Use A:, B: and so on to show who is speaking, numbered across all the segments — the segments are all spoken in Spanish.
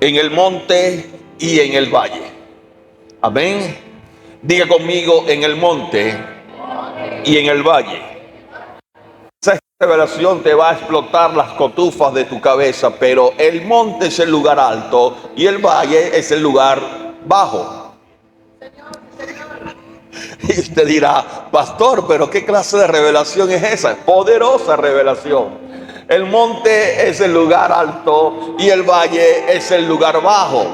A: en el monte y en el valle. Amén. Diga conmigo, en el monte y en el valle. Esa revelación te va a explotar las cotufas de tu cabeza, pero el monte es el lugar alto y el valle es el lugar bajo. Y usted dirá, pastor, pero ¿qué clase de revelación es esa? Poderosa revelación. El monte es el lugar alto y el valle es el lugar bajo.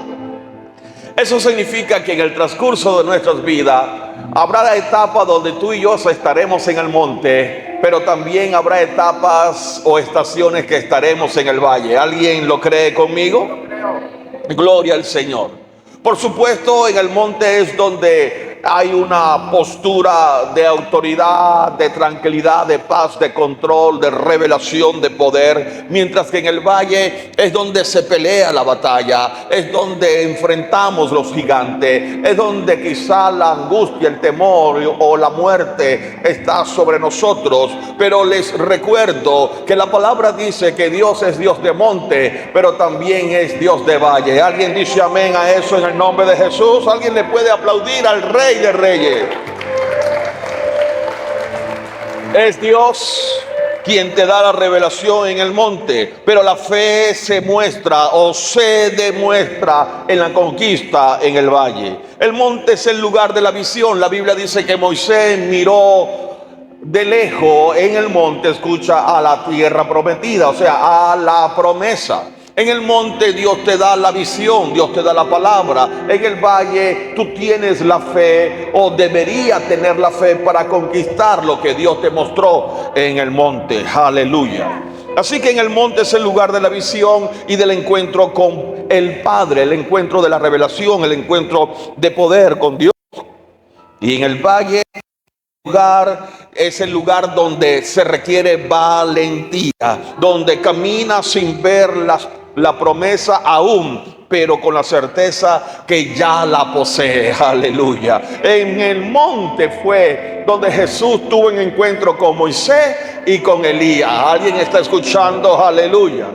A: Eso significa que en el transcurso de nuestras vidas habrá la etapa donde tú y yo estaremos en el monte, pero también habrá etapas o estaciones que estaremos en el valle. ¿Alguien lo cree conmigo? Gloria al Señor. Por supuesto, en el monte es donde hay una postura de autoridad, de tranquilidad, de paz, de control, de revelación, de poder. Mientras que en el valle es donde se pelea la batalla, es donde enfrentamos los gigantes, es donde quizá la angustia, el temor o la muerte está sobre nosotros. Pero les recuerdo que la palabra dice que Dios es Dios de monte, pero también es Dios de valle. ¿Alguien dice amén a eso en el nombre de Jesús? ¿Alguien le puede aplaudir al Rey de Reyes? Es Dios quien te da la revelación en el monte, pero la fe se muestra o se demuestra en la conquista en el valle. El monte es el lugar de la visión. La Biblia dice que Moisés miró de lejos en el monte, escucha, a la tierra prometida, o sea, a la promesa. En el monte Dios te da la visión, Dios te da la palabra. En el valle tú tienes la fe, o deberías tener la fe para conquistar lo que Dios te mostró en el monte. Aleluya. Así que en el monte es el lugar de la visión y del encuentro con el Padre, el encuentro de la revelación, el encuentro de poder con Dios. Y en el valle es el lugar donde se requiere valentía, donde camina sin ver la promesa aún, pero con la certeza que ya la posee. Aleluya. En el monte fue donde Jesús tuvo un encuentro con Moisés y con Elías. ¿Alguien está escuchando? Aleluya.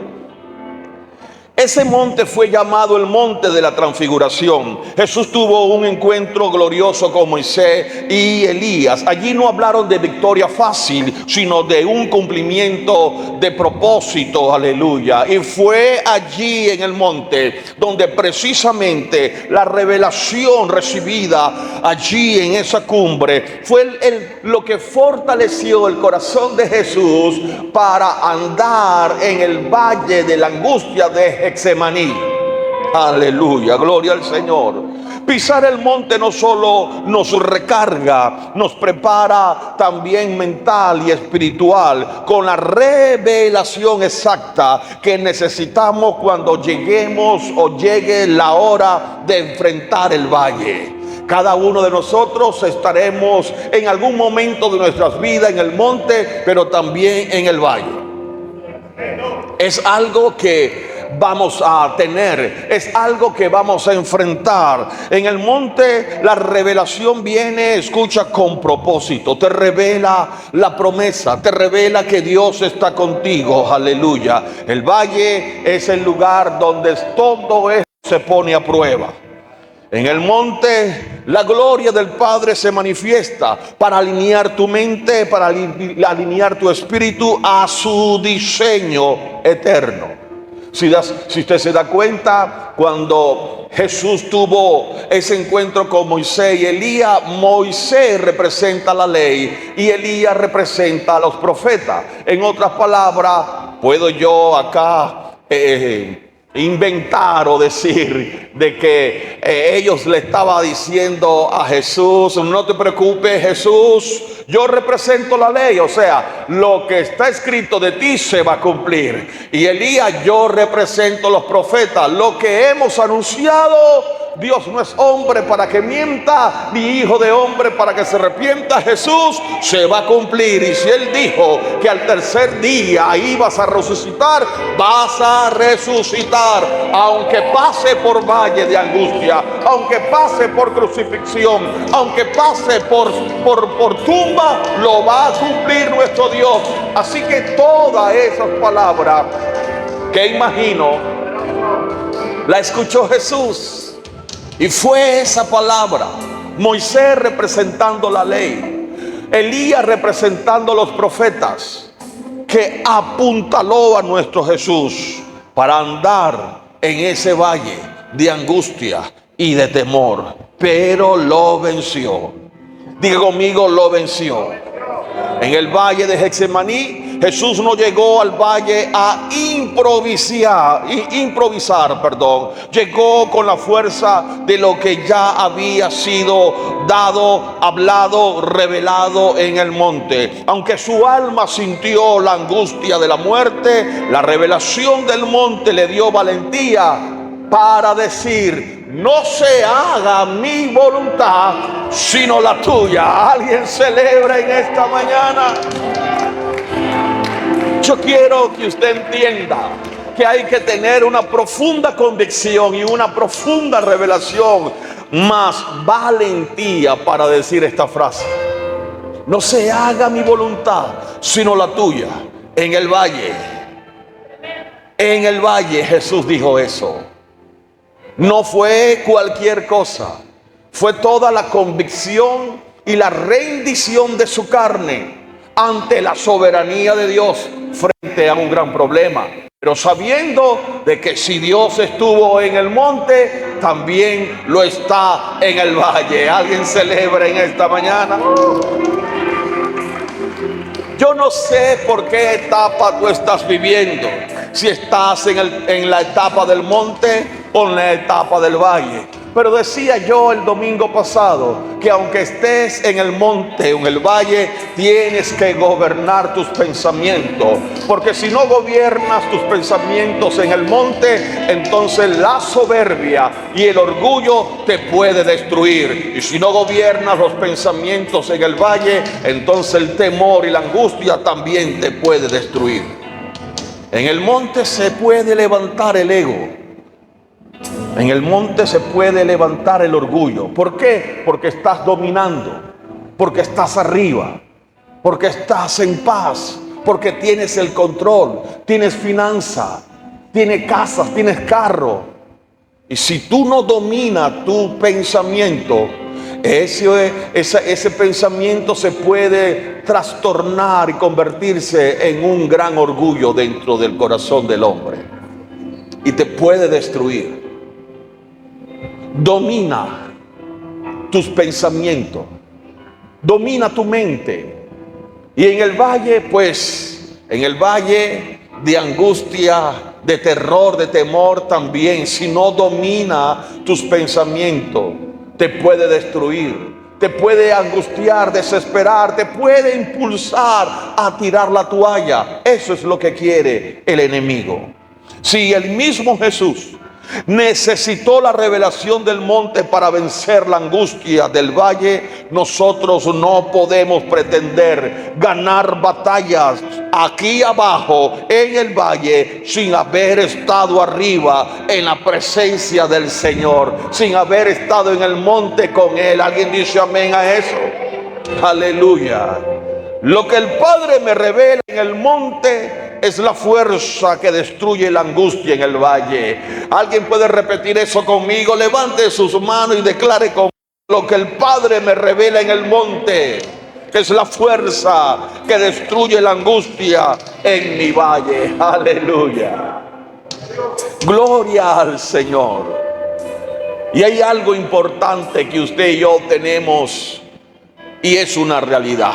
A: Ese monte fue llamado el monte de la transfiguración. Jesús tuvo un encuentro glorioso con Moisés y Elías. Allí no hablaron de victoria fácil, sino de un cumplimiento de propósito. Aleluya. Y fue allí en el monte donde precisamente la revelación recibida allí en esa cumbre fue lo que fortaleció el corazón de Jesús para andar en el valle de la angustia de Getsemaní. Aleluya, gloria al Señor. Pisar el monte no solo nos recarga, nos prepara también mental y espiritual con la revelación exacta que necesitamos cuando lleguemos o llegue la hora de enfrentar el valle. Cada uno de nosotros estaremos en algún momento de nuestras vidas en el monte, pero también en el valle. Es algo que vamos a tener, es algo que vamos a enfrentar. En el monte la revelación viene, escucha, con propósito. Te revela la promesa, te revela que Dios está contigo. Aleluya. El valle es el lugar donde todo esto se pone a prueba. En el monte la gloria del Padre se manifiesta para alinear tu mente, para alinear tu espíritu a su diseño eterno. Si usted se da cuenta, cuando Jesús tuvo ese encuentro con Moisés y Elías, Moisés representa la ley y Elías representa a los profetas. En otras palabras, puedo yo acá inventar o decir de que ellos le estaban diciendo a Jesús: no te preocupes, Jesús, yo represento la ley, o sea, lo que está escrito de ti se va a cumplir. Y Elías: yo represento los profetas, lo que hemos anunciado. Dios no es hombre para que mienta, ni hijo de hombre para que se arrepienta. Jesús, se va a cumplir. Y si Él dijo que al tercer día ibas a resucitar, vas a resucitar. Aunque pase por valle de angustia, aunque pase por crucifixión, aunque pase por tumba, lo va a cumplir nuestro Dios. Así que todas esas palabras que imagino La escuchó Jesús. Y fue esa palabra. Moisés representando la ley, Elías representando los profetas, que apuntaló a nuestro Jesús para andar en ese valle de angustia y de temor. Pero lo venció. Diga conmigo, lo venció. En el valle de Getsemaní, Jesús no llegó al valle a improvisar, llegó con la fuerza de lo que ya había sido dado, hablado, revelado en el monte. Aunque su alma sintió la angustia de la muerte, la revelación del monte le dio valentía para decir: no se haga mi voluntad, sino la tuya. Alguien celebra en esta mañana. Yo quiero que usted entienda que hay que tener una profunda convicción y una profunda revelación, más valentía para decir esta frase: no se haga mi voluntad, sino la tuya. En el valle Jesús dijo eso. No fue cualquier cosa, fue toda la convicción y la rendición de su carne ante la soberanía de Dios frente a un gran problema. Pero sabiendo de que si Dios estuvo en el monte, también lo está en el valle. ¿Alguien celebra en esta mañana? Yo no sé por qué etapa tú estás viviendo. Si estás en la etapa del monte o en la etapa del valle. Pero decía yo el domingo pasado que aunque estés en el monte o en el valle, tienes que gobernar tus pensamientos. Porque si no gobiernas tus pensamientos en el monte, entonces la soberbia y el orgullo te puede destruir. Y si no gobiernas los pensamientos en el valle, entonces el temor y la angustia también te puede destruir. En el monte se puede levantar el ego. En el monte se puede levantar el orgullo. ¿Por qué? Porque estás dominando, porque estás arriba, porque estás en paz, porque tienes el control, tienes finanza, tienes casas, tienes carro. Y si tú no dominas tu pensamiento, ese pensamiento se puede trastornar y convertirse en un gran orgullo dentro del corazón del hombre y te puede destruir. Domina tus pensamientos, domina tu mente. Y en el valle, pues, en el valle de angustia, de terror, de temor también, si no domina tus pensamientos, te puede destruir, te puede angustiar, desesperar, te puede impulsar a tirar la toalla. Eso es lo que quiere el enemigo. Si el mismo Jesús necesitó la revelación del monte para vencer la angustia del valle, nosotros no podemos pretender ganar batallas aquí abajo en el valle sin haber estado arriba en la presencia del Señor, sin haber estado en el monte con Él. ¿Alguien dice amén a eso? Aleluya. Lo que el Padre me revela en el monte es la fuerza que destruye la angustia en el valle. ¿Alguien puede repetir eso conmigo? Levante sus manos y declare conmigo: lo que el Padre me revela en el monte es la fuerza que destruye la angustia en mi valle. Aleluya. Gloria al Señor. Y hay algo importante que usted y yo tenemos, y es una realidad.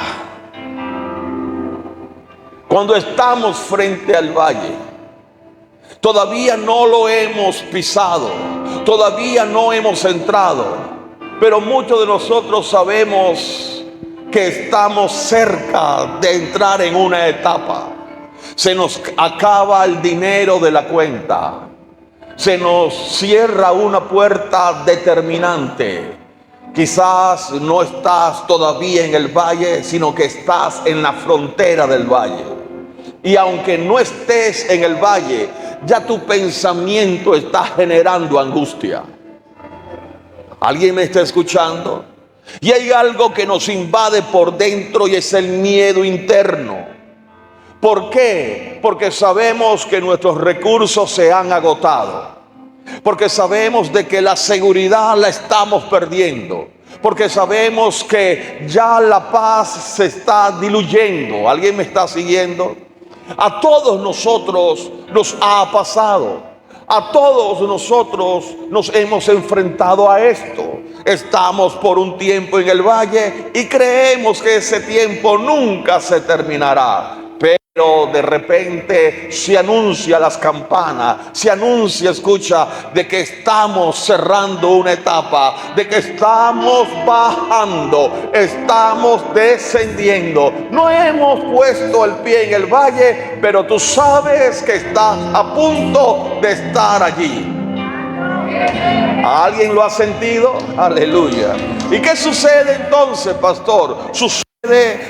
A: Cuando estamos frente al valle, todavía no lo hemos pisado, todavía no hemos entrado, pero muchos de nosotros sabemos que estamos cerca de entrar en una etapa. Se nos acaba el dinero de la cuenta, se nos cierra una puerta determinante. Quizás no estás todavía en el valle, sino que estás en la frontera del valle. Y aunque no estés en el valle, ya tu pensamiento está generando angustia. ¿Alguien me está escuchando? Y hay algo que nos invade por dentro y es el miedo interno. ¿Por qué? Porque sabemos que nuestros recursos se han agotado. porque sabemos de que la seguridad la estamos perdiendo, porque sabemos que ya la paz se está diluyendo. ¿Alguien me está siguiendo? A todos nosotros nos ha pasado. A todos nosotros nos hemos enfrentado a esto. Estamos por un tiempo en el valle y creemos que ese tiempo nunca se terminará. Pero de repente se anuncia las campanas, se anuncia, escucha, de que estamos cerrando una etapa, de que estamos bajando, estamos descendiendo. No hemos puesto el pie en el valle, pero tú sabes que estás a punto de estar allí. ¿Alguien lo ha sentido? Aleluya. ¿Y qué sucede entonces, pastor? Sucede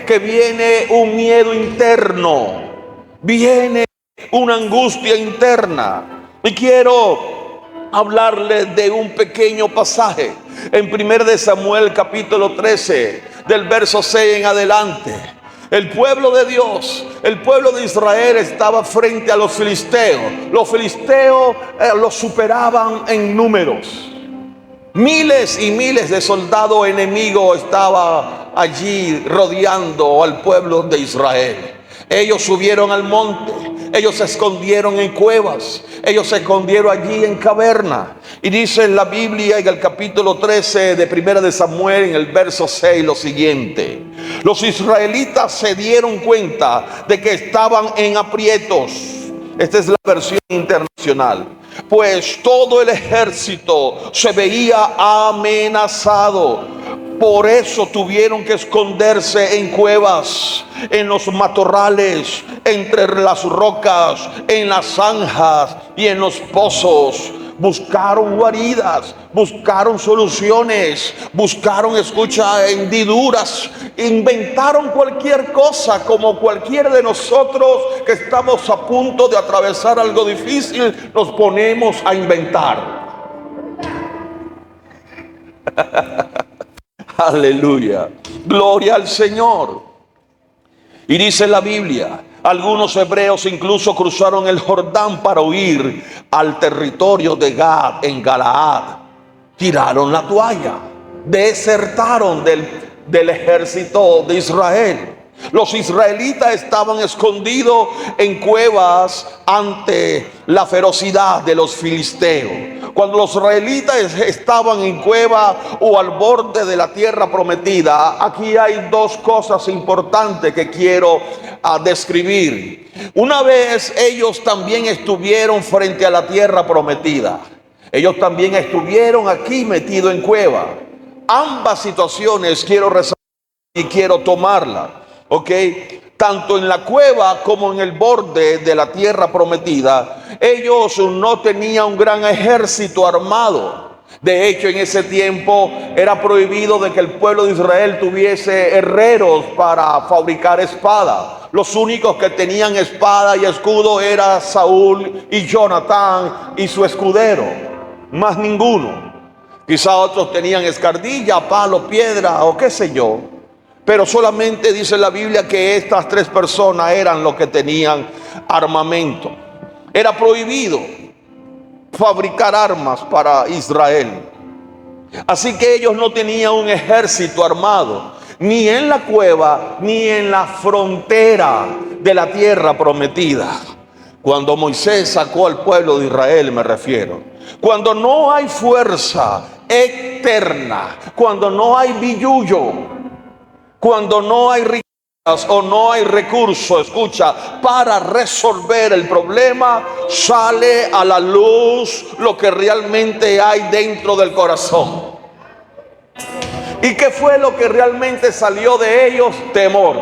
A: que viene un miedo interno, viene una angustia interna. Y quiero hablarle de un pequeño pasaje en 1 de Samuel capítulo 13, del verso 6 en adelante. El pueblo de Dios, el pueblo de Israel estaba frente a los filisteos. Los filisteos los superaban en números. Miles y miles de soldados enemigos estaban allí rodeando al pueblo de Israel. Ellos subieron al monte, ellos se escondieron en cuevas, ellos se escondieron allí en cavernas. Y dice en la Biblia, en el capítulo 13 de 1 de Samuel, en el verso 6, lo siguiente: los israelitas se dieron cuenta de que estaban en aprietos. Esta es la versión internacional. Pues todo el ejército se veía amenazado. Por eso tuvieron que esconderse en cuevas, en los matorrales, entre las rocas, en las zanjas y en los pozos. Buscaron guaridas, buscaron soluciones, buscaron, escucha, hendiduras, inventaron cualquier cosa, como cualquiera de nosotros que estamos a punto de atravesar algo difícil, nos ponemos a inventar. Aleluya, gloria al Señor. Y dice la Biblia, algunos hebreos incluso cruzaron el Jordán para huir al territorio de Gad en Galaad. Tiraron la toalla, desertaron del ejército de Israel. Los israelitas estaban escondidos en cuevas ante la ferocidad de los filisteos. Cuando los israelitas estaban en cueva o al borde de la tierra prometida, aquí hay dos cosas importantes que quiero describir. Una vez ellos también estuvieron frente a la tierra prometida. Ellos también estuvieron aquí metidos en cueva. Ambas situaciones quiero resaltar y quiero tomarla. ¿Ok? Tanto en la cueva como en el borde de la tierra prometida, ellos no tenían un gran ejército armado. De hecho, en ese tiempo era prohibido de que el pueblo de Israel tuviese herreros para fabricar espadas. Los únicos que tenían espada y escudo era Saúl y Jonatán y su escudero, más ninguno. Quizá otros tenían escardilla, palo, piedra o qué sé yo. Pero solamente dice la Biblia que estas tres personas eran los que tenían armamento. Era prohibido fabricar armas para Israel. Así que ellos no tenían un ejército armado, ni en la cueva, ni en la frontera de la tierra prometida. Cuando Moisés sacó al pueblo de Israel, me refiero. Cuando no hay fuerza externa, cuando no hay billullo, cuando no hay riquezas o no hay recursos, escucha, para resolver el problema, sale a la luz lo que realmente hay dentro del corazón. ¿Y qué fue lo que realmente salió de ellos? Temor.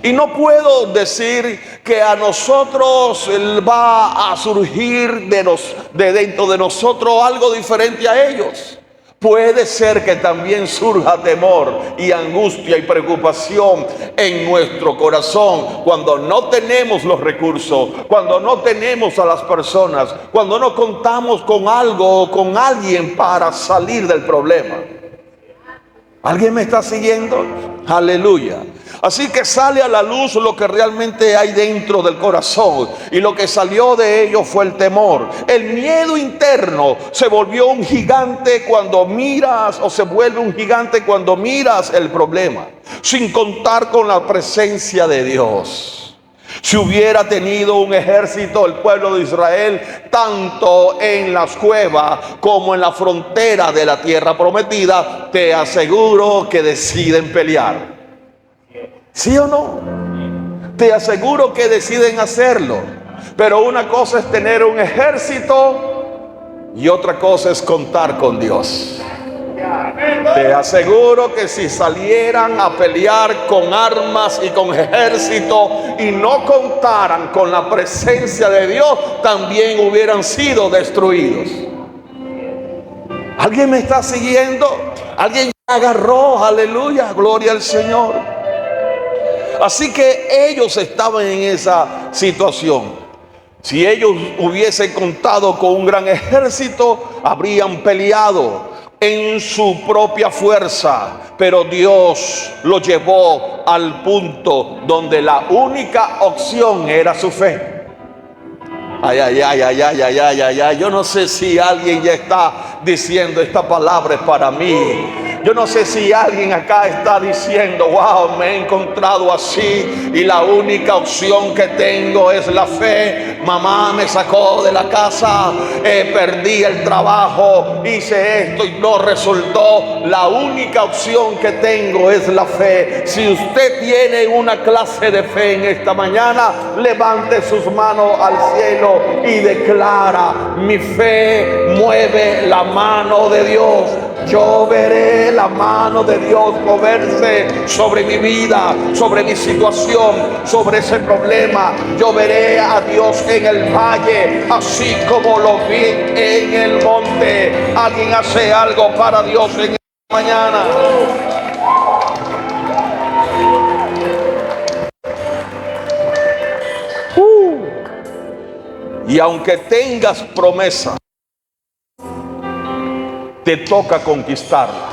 A: Y no puedo decir que a nosotros va a surgir de dentro de nosotros algo diferente a ellos. Puede ser que también surja temor y angustia y preocupación en nuestro corazón cuando no tenemos los recursos, cuando no tenemos a las personas, cuando no contamos con algo o con alguien para salir del problema. ¿Alguien me está siguiendo? Aleluya. Así que sale a la luz lo que realmente hay dentro del corazón. Y lo que salió de ellos fue el temor. El miedo interno se volvió un gigante cuando miras, o se vuelve un gigante cuando miras el problema, sin contar con la presencia de Dios. Si hubiera tenido un ejército el pueblo de Israel, tanto en las cuevas como en la frontera de la tierra prometida, te aseguro que deciden pelear. ¿Sí o no? Te aseguro que deciden hacerlo. Pero una cosa es tener un ejército y otra cosa es contar con Dios. Te aseguro que si salieran a pelear con armas y con ejército y no contaran con la presencia de Dios, también hubieran sido destruidos. ¿Alguien me está siguiendo? ¿Alguien agarró? Aleluya, gloria al Señor. Así que ellos estaban en esa situación. Si ellos hubiesen contado con un gran ejército, habrían peleado en su propia fuerza, pero Dios lo llevó al punto donde la única opción era su fe. Ay, ay, ay, ay, ay, ay, ay, ay, ay. Yo no sé si alguien ya está diciendo: esta palabra es para mí. Yo no sé si alguien acá está diciendo: wow, me he encontrado así y la única opción que tengo es la fe. Mamá me sacó de la casa, perdí el trabajo, hice esto y no resultó. La única opción que tengo es la fe. Si usted tiene una clase de fe en esta mañana, levante sus manos al cielo y declara: mi fe mueve la mano de Dios. Yo veré la mano de Dios moverse sobre mi vida, sobre mi situación, sobre ese problema. Yo veré a Dios en el valle, así como lo vi en el monte. Alguien hace algo para Dios en esta mañana. Y aunque tengas promesa, te toca conquistarla.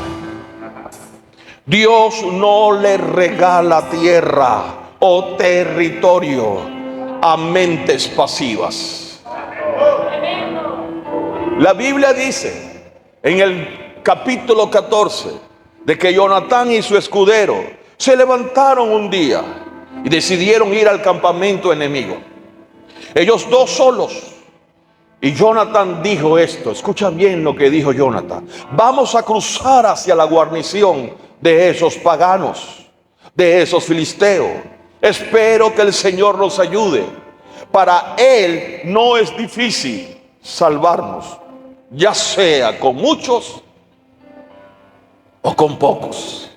A: Dios no le regala tierra o territorio a mentes pasivas. La Biblia dice en el capítulo 14 de que Jonatán y su escudero se levantaron un día y decidieron ir al campamento enemigo. Ellos dos solos. Y Jonatán dijo esto, escucha bien lo que dijo Jonatán: vamos a cruzar hacia la guarnición de esos paganos, de esos filisteos. Espero que el Señor nos ayude. Para Él no es difícil salvarnos, ya sea con muchos o con pocos.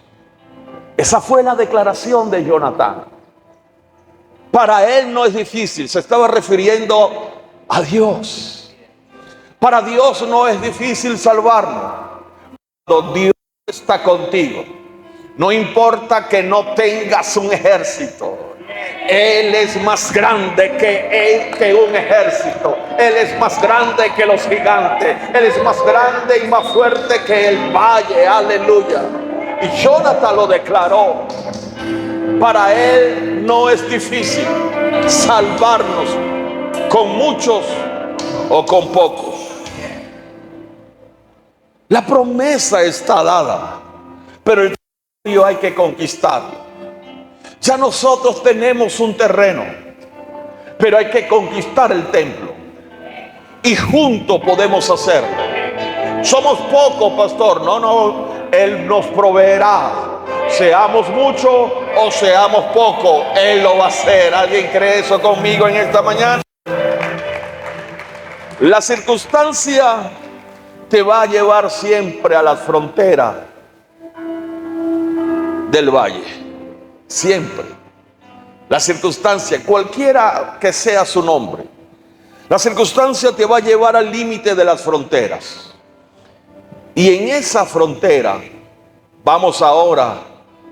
A: Esa fue la declaración de Jonatán. Para Él no es difícil, se estaba refiriendo a Dios. Para Dios no es difícil salvarnos. Cuando Dios está contigo, no importa que no tengas un ejército, Él es más grande que un ejército. Él es más grande que los gigantes. Él es más grande y más fuerte que el valle. Aleluya. Y Jonatán lo declaró. Para Él no es difícil salvarnos con muchos o con pocos. La promesa está dada, pero el territorio hay que conquistarlo. Ya nosotros tenemos un terreno, pero hay que conquistar el templo. Y juntos podemos hacerlo. Somos pocos, pastor. No, Él nos proveerá. Seamos muchos o seamos pocos, Él lo va a hacer. ¿Alguien cree eso conmigo en esta mañana? La circunstancia te va a llevar siempre a las fronteras del valle. Siempre. La circunstancia, cualquiera que sea su nombre, la circunstancia te va a llevar al límite de las fronteras. Y en esa frontera, vamos ahora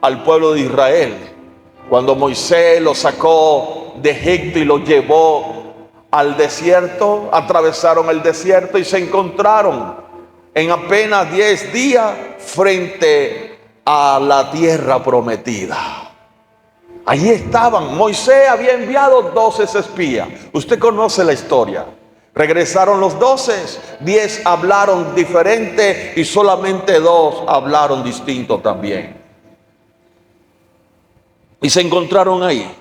A: al pueblo de Israel. Cuando Moisés lo sacó de Egipto y lo llevó al desierto, atravesaron el desierto y se encontraron en apenas 10 días frente a la tierra prometida. Allí estaban. Moisés había enviado 12 espías. Usted conoce la historia. Regresaron los 12, 10 hablaron diferente y solamente 2 hablaron distinto también. Y se encontraron ahí.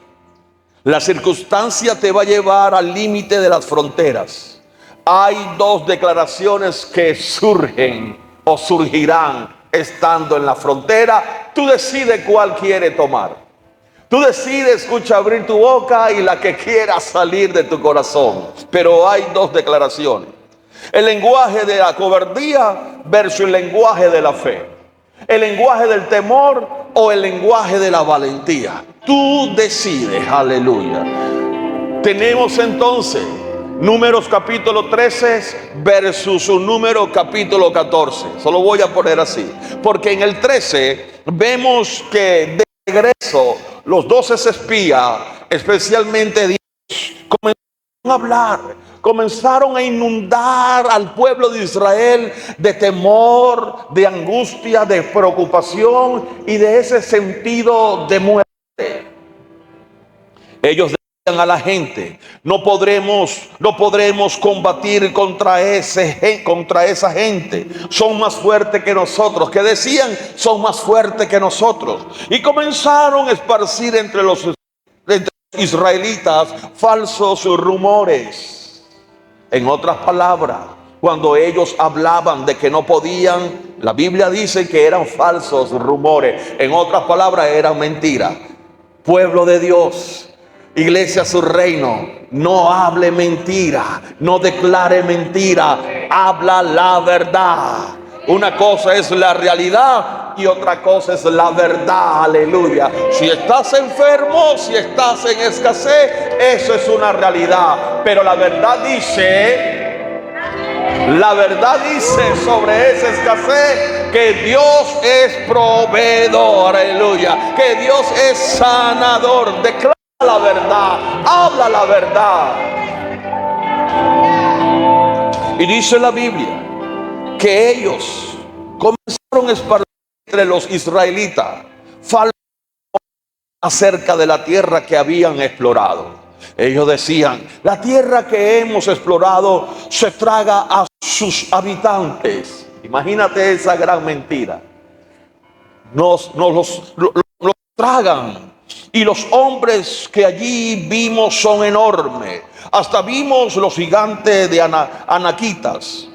A: La circunstancia te va a llevar al límite de las fronteras. Hay 2 declaraciones que surgen o surgirán estando en la frontera. Tú decides cuál quieres tomar. Tú decides, escucha, abrir tu boca y la que quiera salir de tu corazón. Pero hay 2 declaraciones. El lenguaje de la cobardía versus el lenguaje de la fe. El lenguaje del temor o el lenguaje de la valentía. Tú decides, aleluya. Tenemos entonces Números capítulo 13 versus un Número capítulo 14. Solo voy a poner así. Porque en el 13 vemos que de regreso los 12 espías, especialmente Dios, comenzaron a hablar, comenzaron a inundar al pueblo de Israel de temor, de angustia, de preocupación y de ese sentido de muerte. Ellos decían a la gente: no podremos combatir contra esa gente. Son más fuertes que nosotros. ¿Qué decían? Son más fuertes que nosotros. Y comenzaron a esparcir entre los israelitas falsos rumores. En otras palabras, cuando ellos hablaban de que no podían, la Biblia dice que eran falsos rumores. En otras palabras, eran mentiras. Pueblo de Dios, iglesia, su reino, no hable mentira, no declare mentira, habla la verdad. Una cosa es la realidad y otra cosa es la verdad, aleluya. Si estás enfermo, si estás en escasez, eso es una realidad. Pero la verdad dice sobre esa escasez que Dios es proveedor, aleluya. Que Dios es sanador. Declara la verdad, habla la verdad. Y dice la Biblia que ellos comenzaron a esparcir entre los israelitas falsos acerca de la tierra que habían explorado. Ellos decían: la tierra que hemos explorado se traga a sus habitantes. Imagínate esa gran mentira. Nos tragan. Y los hombres que allí vimos son enormes. Hasta vimos los gigantes de anaquitas.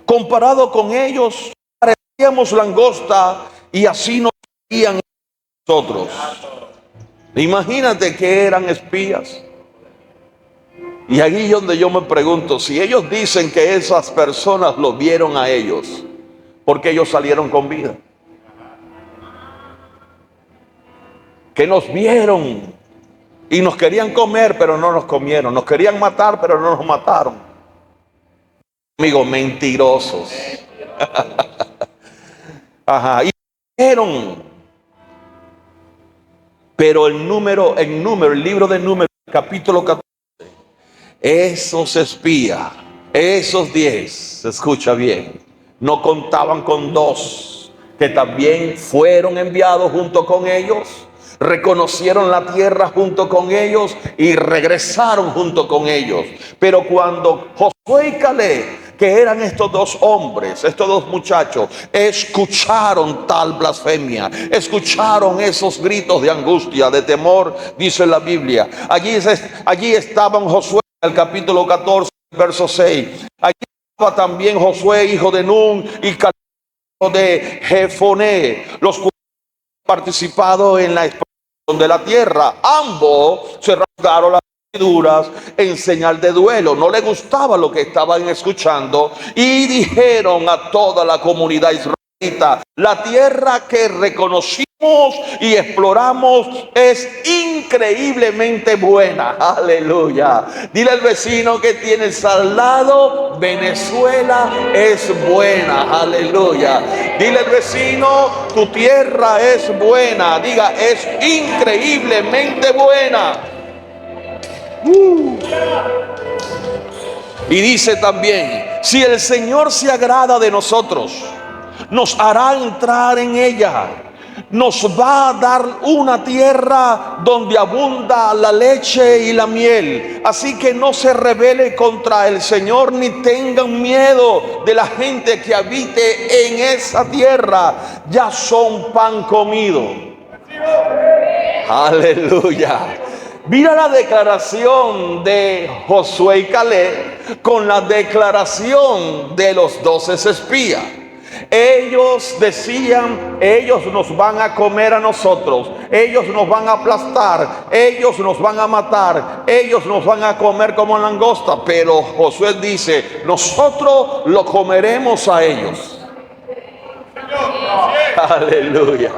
A: Comparado con ellos, parecíamos langosta y así nos veían nosotros. Imagínate que eran espías. Y aquí es donde yo me pregunto, si ellos dicen que esas personas los vieron a ellos, ¿por qué ellos salieron con vida? Que nos vieron y nos querían comer, pero no nos comieron. Nos querían matar, pero no nos mataron. Amigos, mentirosos. Ajá. Y dijeron, pero el libro de Números, capítulo 14, esos espías, esos 10, escucha bien, no contaban con 2 que también fueron enviados junto con ellos. Reconocieron la tierra junto con ellos y regresaron junto con ellos. Pero cuando Josué y Caleb, que eran estos 2 hombres, estos 2 muchachos, escucharon tal blasfemia, escucharon esos gritos de angustia, de temor, dice la Biblia. Allí estaban Josué, en el capítulo 14, verso 6. Allí estaba también Josué, hijo de Nun, y Caleb, hijo de Jefoné, los cuales participado en la expansión de la tierra. Ambos se rasgaron las vestiduras en señal de duelo. No les gustaba lo que estaban escuchando y dijeron a toda la comunidad israelita: la tierra que reconocimos y exploramos es increíblemente buena. Aleluya. Dile al vecino que tienes al lado: Venezuela es buena. Aleluya. Dile al vecino: tu tierra es buena. Diga: es increíblemente buena. Y dice también: si el Señor se agrada de nosotros, nos hará entrar en ella. nos va a dar una tierra donde abunda la leche y la miel. Así que no se rebele contra el Señor ni tengan miedo de la gente que habite en esa tierra. Ya son pan comido. Aleluya. Mira la declaración de Josué y Caleb con la declaración de los 12 espías. Ellos decían: ellos nos van a comer a nosotros, ellos nos van a aplastar, ellos nos van a matar, ellos nos van a comer como langosta. Pero Josué dice: nosotros lo comeremos a ellos. Aleluya.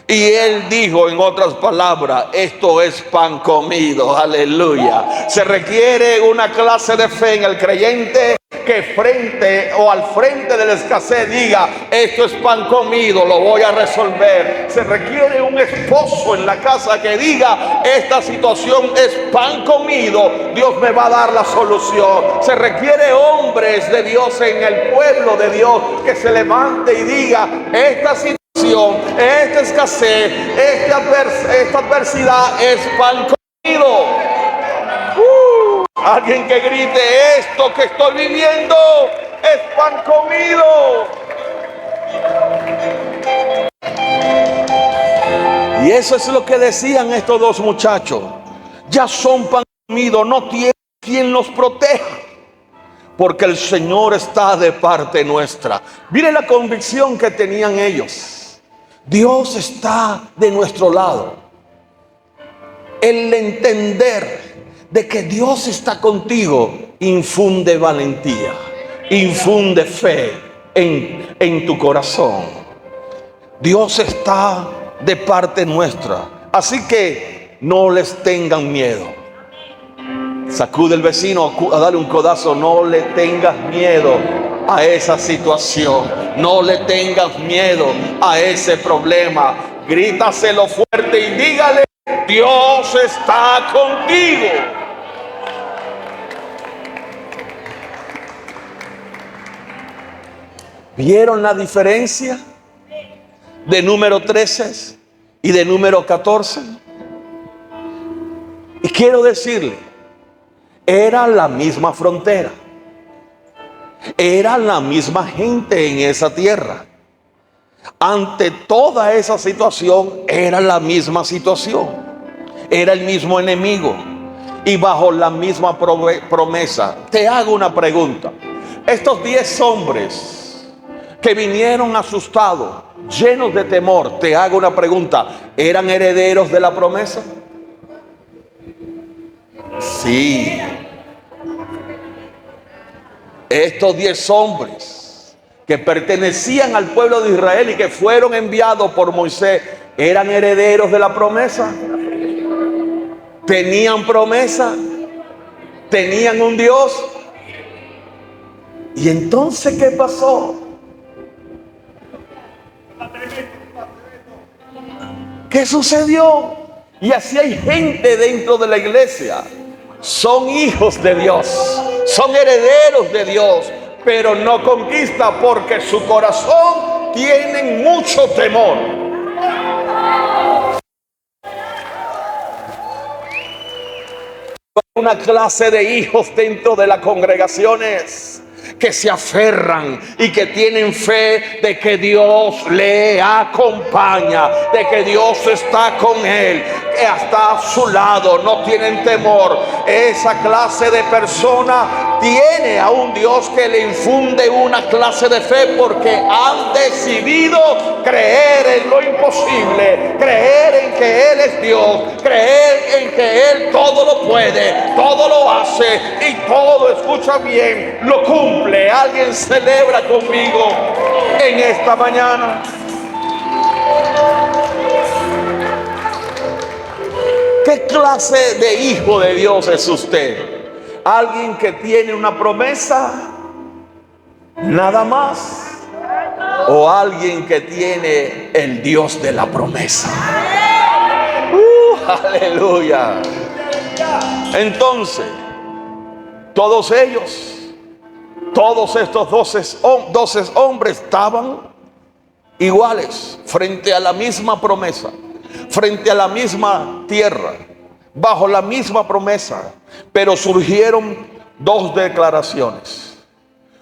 A: Y él dijo, en otras palabras, esto es pan comido. Aleluya. Se requiere una clase de fe en el creyente que frente o al frente de la escasez diga: esto es pan comido, lo voy a resolver. Se requiere un esposo en la casa que diga: esta situación es pan comido, Dios me va a dar la solución. Se requiere hombres de Dios en el pueblo de Dios que se levante y diga: esta situación, esta escasez, esta adversidad es pan comido. Alguien que grite: esto que estoy viviendo es pan comido. Y eso es lo que decían estos dos muchachos: ya son pan comido, no tienen quien los proteja, porque el Señor está de parte nuestra. Miren la convicción que tenían ellos: Dios está de nuestro lado. El entender de que Dios está contigo infunde valentía, infunde fe en tu corazón. Dios está de parte nuestra, así que no les tengan miedo. Sacude el vecino a darle un codazo: no le tengas miedo a esa situación, no le tengas miedo a ese problema. Grítaselo fuerte y dígale: Dios está contigo. ¿Vieron la diferencia de número 13 y de número 14? Y quiero decirle, era la misma frontera, era la misma gente en esa tierra. Ante toda esa situación era la misma situación, era el mismo enemigo y bajo la misma promesa. Te hago una pregunta: estos 10 hombres que vinieron asustados, llenos de temor, te hago una pregunta: ¿eran herederos de la promesa? Sí. Estos 10 hombres que pertenecían al pueblo de Israel y que fueron enviados por Moisés, ¿eran herederos de la promesa? ¿Tenían promesa? ¿Tenían un Dios? ¿Y entonces qué pasó? ¿Qué sucedió? Y así hay gente dentro de la iglesia. Son hijos de Dios, son herederos de Dios, pero no conquista porque su corazón tiene mucho temor. Una clase de hijos dentro de las congregaciones que se aferran y que tienen fe de que Dios le acompaña, de que Dios está con él, que está a su lado, no tienen temor. Esa clase de persona tiene a un Dios que le infunde una clase de fe, porque han decidido creer en lo imposible, creer en que Él es Dios, creer en que Él todo lo puede, todo lo hace y todo, escucha bien, lo cumple. Alguien celebra conmigo en esta mañana. ¿Qué clase de hijo de Dios es usted? ¿Alguien que tiene una promesa nada más? ¿O alguien que tiene el Dios de la promesa? Aleluya. Entonces, todos ellos, todos estos 12 hombres estaban iguales, frente a la misma promesa, frente a la misma tierra, bajo la misma promesa, pero surgieron dos declaraciones,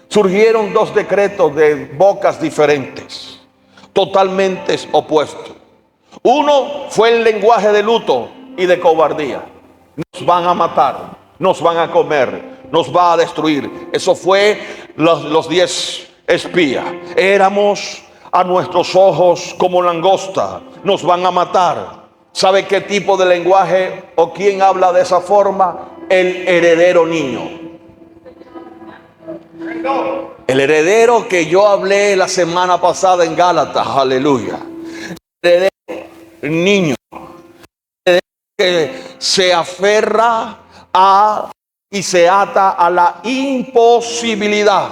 A: surgieron dos decretos de bocas diferentes, totalmente opuestos. Uno fue el lenguaje de luto y de cobardía. Nos van a matar, nos van a comer, nos va a destruir. Eso fue los 10 espías. Éramos a nuestros ojos como langosta, nos van a matar. ¿Sabe qué tipo de lenguaje o quién habla de esa forma? El heredero niño. El heredero que yo hablé la semana pasada en Gálatas, aleluya. El heredero niño, el heredero que se aferra a y se ata a la imposibilidad,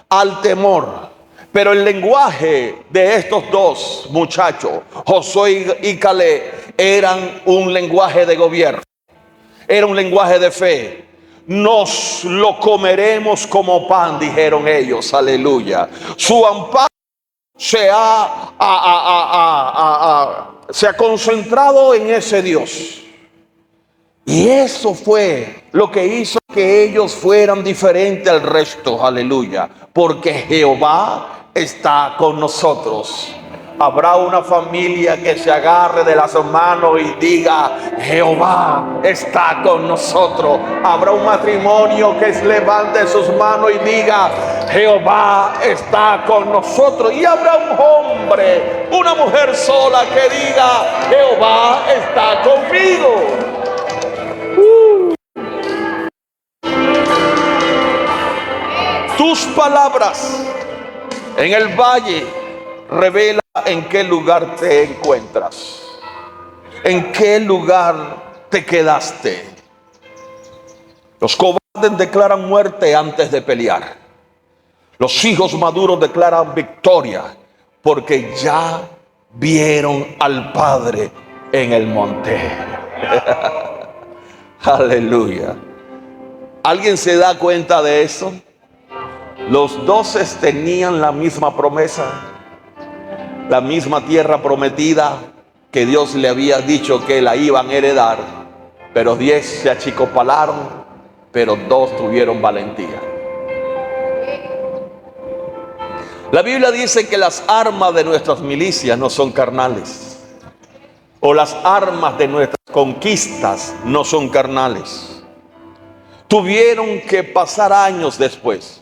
A: al temor. Pero el lenguaje de estos dos muchachos, Josué y Caleb, eran un lenguaje de gobierno, era un lenguaje de fe. Nos lo comeremos como pan, dijeron ellos, aleluya. Su amparo se ha concentrado en ese Dios. Y eso fue lo que hizo que ellos fueran diferentes al resto, aleluya. Porque Jehová está con nosotros. Habrá una familia que se agarre de las manos y diga: Jehová está con nosotros. Habrá un matrimonio que levante sus manos y diga: Jehová está con nosotros. Y habrá un hombre, una mujer sola que diga: Jehová está conmigo. Tus palabras en el valle revela en qué lugar te encuentras, en qué lugar te quedaste. Los cobardes declaran muerte antes de pelear. Los hijos maduros declaran victoria porque ya vieron al Padre en el monte. Aleluya. ¿Alguien se da cuenta de eso? Los 12 tenían la misma promesa, la misma tierra prometida que Dios le había dicho que la iban a heredar, pero 10 se achicopalaron, pero 2 tuvieron valentía. La Biblia dice que las armas de nuestras milicias no son carnales, o las armas de nuestras conquistas no son carnales. Tuvieron que pasar años después,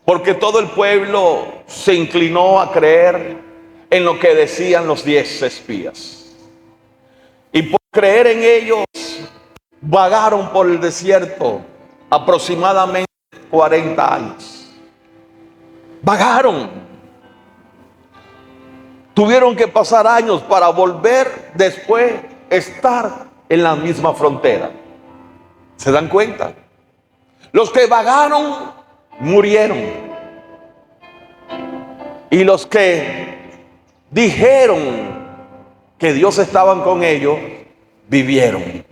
A: porque todo el pueblo se inclinó a creer en lo que decían los 10 espías. Y por creer en ellos, vagaron por el desierto aproximadamente 40 años. Vagaron. Tuvieron que pasar años para volver después a estar en la misma frontera. ¿Se dan cuenta? Los que vagaron murieron, y los que dijeron que Dios estaba con ellos vivieron.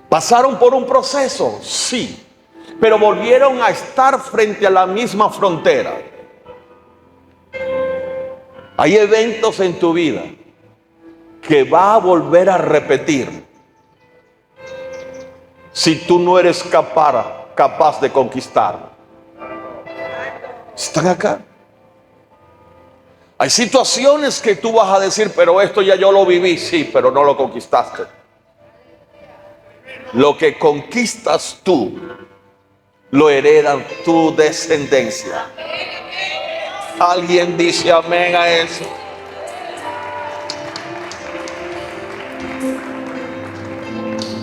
A: Pasaron por un proceso, sí, pero volvieron a estar frente a la misma frontera. Hay eventos en tu vida que va a volver a repetir si tú no eres capaz de conquistar. ¿Están acá? Hay situaciones que tú vas a decir: pero esto ya yo lo viví. Sí, pero no lo conquistaste. Lo que conquistas tú, lo heredan tu descendencia. ¿Alguien dice amén a eso?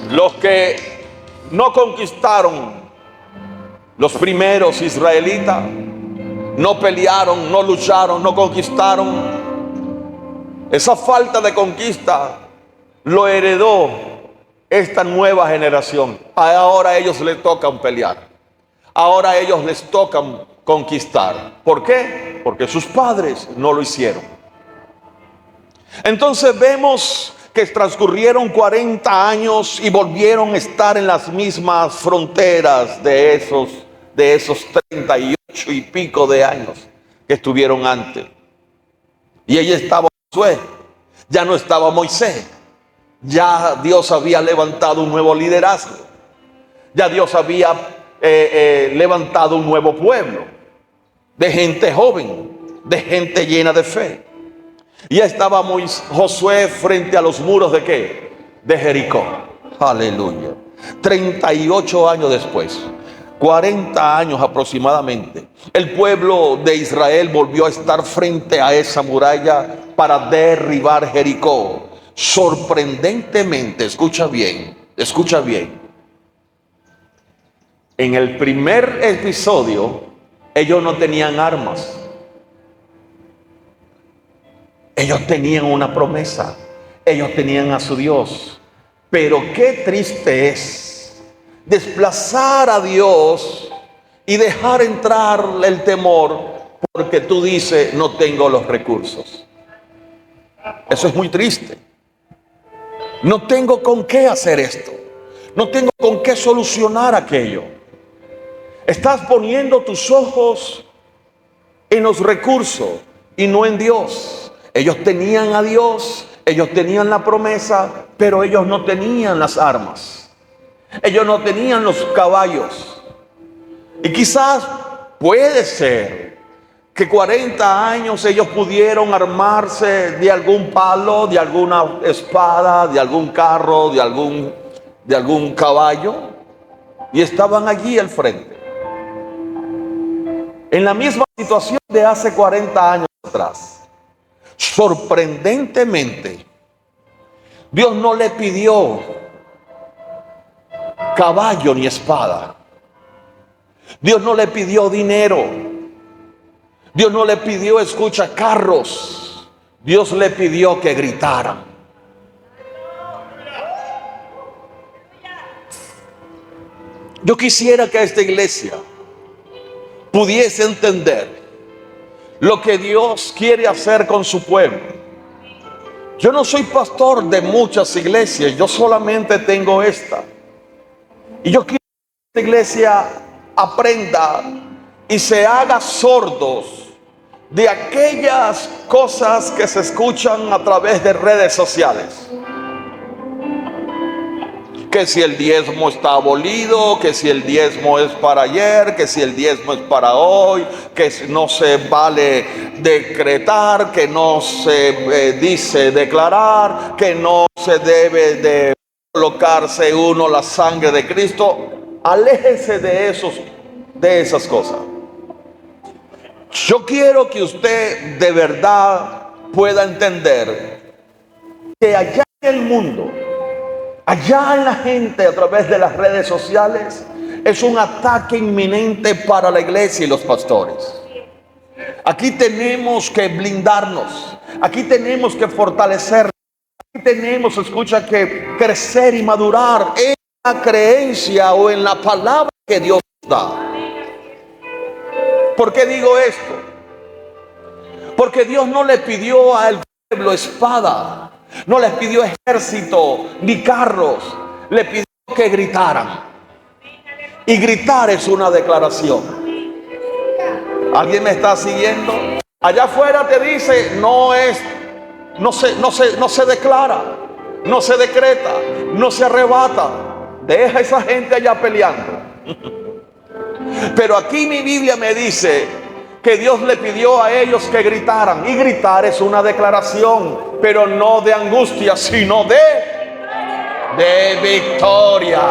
A: Los que no conquistaron, los primeros israelitas, no pelearon, no lucharon, no conquistaron. Esa falta de conquista lo heredó esta nueva generación. Ahora a ellos les tocan pelear. Ahora a ellos les tocan conquistar. ¿Por qué? Porque sus padres no lo hicieron. Entonces vemos que transcurrieron 40 años y volvieron a estar en las mismas fronteras de de esos 38 y pico de años que estuvieron antes. Y ahí estaba Josué, ya no estaba Moisés, ya Dios había levantado un nuevo liderazgo, ya Dios había levantado un nuevo pueblo de gente joven, de gente llena de fe. Y ya estaba Josué frente a los muros de ¿qué? De Jericó. Aleluya. 38 años después, 40 años aproximadamente, el pueblo de Israel volvió a estar frente a esa muralla para derribar Jericó. Sorprendentemente, escucha bien, en el primer episodio ellos no tenían armas, ellos tenían una promesa, ellos tenían a su Dios. Pero qué triste es desplazar a Dios y dejar entrar el temor porque tú dices no tengo los recursos. Eso es muy triste. No tengo con qué hacer esto, no tengo con qué solucionar aquello. Estás poniendo tus ojos en los recursos y no en Dios. Ellos tenían a Dios, ellos tenían la promesa, pero ellos no tenían las armas, ellos no tenían los caballos. Y quizás puede ser que 40 años ellos pudieron armarse de algún palo, de alguna espada, de algún carro, de algún caballo, y estaban allí al frente, en la misma situación de hace 40 años atrás. Sorprendentemente, Dios no le pidió caballo ni espada. Dios no le pidió dinero. Dios no le pidió, escucha, carros. Dios le pidió que gritaran. Yo quisiera que esta iglesia pudiese entender lo que Dios quiere hacer con su pueblo. Yo no soy pastor de muchas iglesias, yo solamente tengo esta. Y yo quiero que esta iglesia aprenda y se haga sordos de aquellas cosas que se escuchan a través de redes sociales. Que si el diezmo está abolido, que si el diezmo es para ayer, que si el diezmo es para hoy, que no se vale decretar, que no se dice declarar, que no se debe de colocarse uno la sangre de Cristo. Aléjese de esas cosas. Yo quiero que usted de verdad pueda entender que allá en el mundo, allá en la gente a través de las redes sociales, es un ataque inminente para la iglesia y los pastores. Aquí tenemos que blindarnos, aquí tenemos que fortalecernos, aquí tenemos, escucha, que crecer y madurar en la creencia o en la palabra que Dios da. ¿Por qué digo esto? Porque Dios no le pidió al pueblo espada, no les pidió ejército ni carros, le pidió que gritaran. Y gritar es una declaración. ¿Alguien me está siguiendo? Allá afuera te dice, no se declara, no se decreta, no se arrebata. Deja a esa gente allá peleando. Pero aquí mi Biblia me dice que Dios le pidió a ellos que gritaran. Y gritar es una declaración, pero no de angustia, sino de victoria.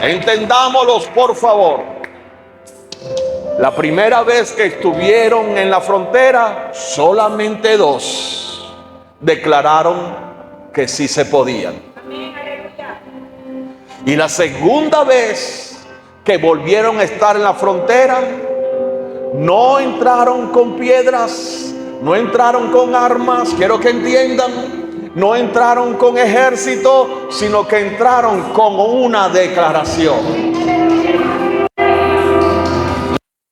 A: Entendámoslos, por favor. La primera vez que estuvieron en la frontera, solamente 2 declararon que sí se podían. Y la segunda vez que volvieron a estar en la frontera, no entraron con piedras, no entraron con armas, quiero que entiendan, no entraron con ejército, sino que entraron con una declaración.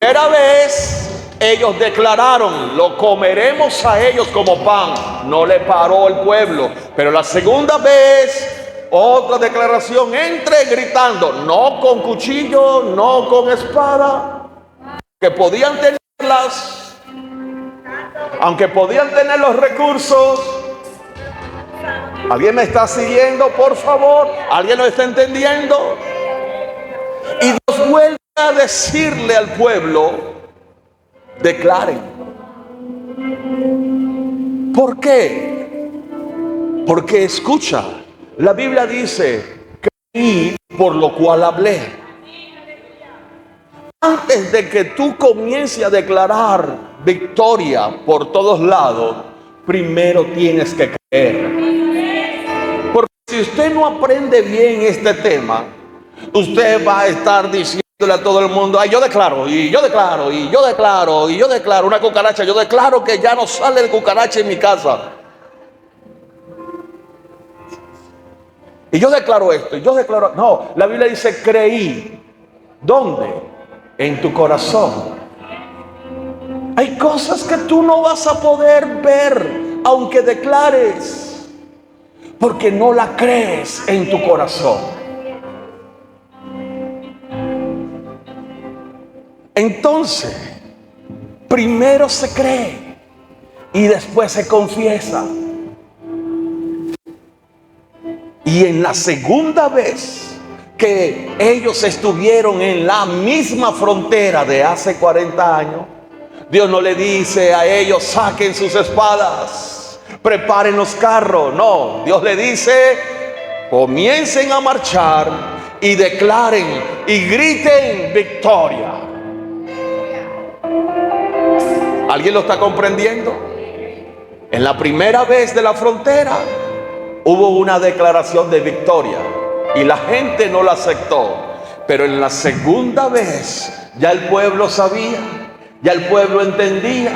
A: La primera vez Ellos declararon: lo comeremos a ellos como pan. No le paró el pueblo. Pero la segunda vez, otra declaración, entre gritando, no con cuchillo, no con espada, que podían tenerlas, aunque podían tener los recursos. ¿Alguien me está siguiendo, por favor? ¿Alguien lo está entendiendo? Y Dios vuelve a decirle al pueblo: declaren. ¿Por qué? Porque escucha, la Biblia dice: creí, por lo cual hablé. Antes de que tú comiences a declarar victoria por todos lados, primero tienes que creer. Porque si usted no aprende bien este tema, usted va a estar diciéndole a todo el mundo: ay, yo declaro, y yo declaro, y yo declaro, y yo declaro. Una cucaracha, yo declaro que ya no sale el cucaracha en mi casa. Y yo declaro esto, y yo declaro. No, la Biblia dice: creí. ¿Dónde? En tu corazón. Hay cosas que tú no vas a poder ver aunque declares, porque no la crees en tu corazón. Entonces, primero se cree y después se confiesa. Y en la segunda vez que ellos estuvieron en la misma frontera de hace 40 años, Dios no le dice a ellos: saquen sus espadas, preparen los carros. No, Dios le dice: comiencen a marchar y declaren y griten victoria. ¿Alguien lo está comprendiendo? En la primera vez de la frontera hubo una declaración de victoria y la gente no la aceptó. Pero en la segunda vez ya el pueblo sabía, ya el pueblo entendía,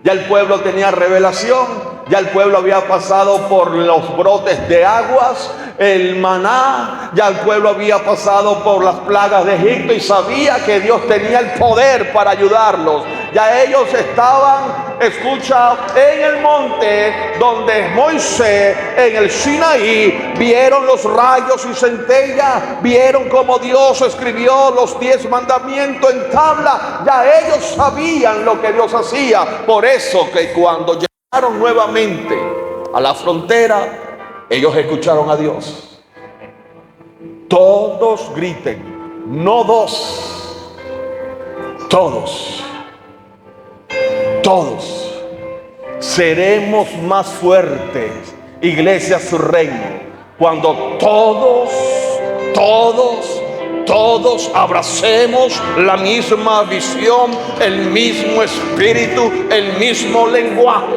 A: ya el pueblo tenía revelación, ya el pueblo había pasado por los brotes de aguas, el maná, ya el pueblo había pasado por las plagas de Egipto y sabía que Dios tenía el poder para ayudarlos. Ya ellos estaban, escucha, en el monte donde Moisés, en el Sinaí, vieron los rayos y centellas, vieron cómo Dios escribió los 10 mandamientos en tabla. Ya ellos sabían lo que Dios hacía. Por eso que cuando llegaron nuevamente a la frontera, ellos escucharon a Dios. Todos griten, no dos, todos. Todos seremos más fuertes, iglesia, su reino, cuando todos abracemos la misma visión, el mismo espíritu, el mismo lenguaje.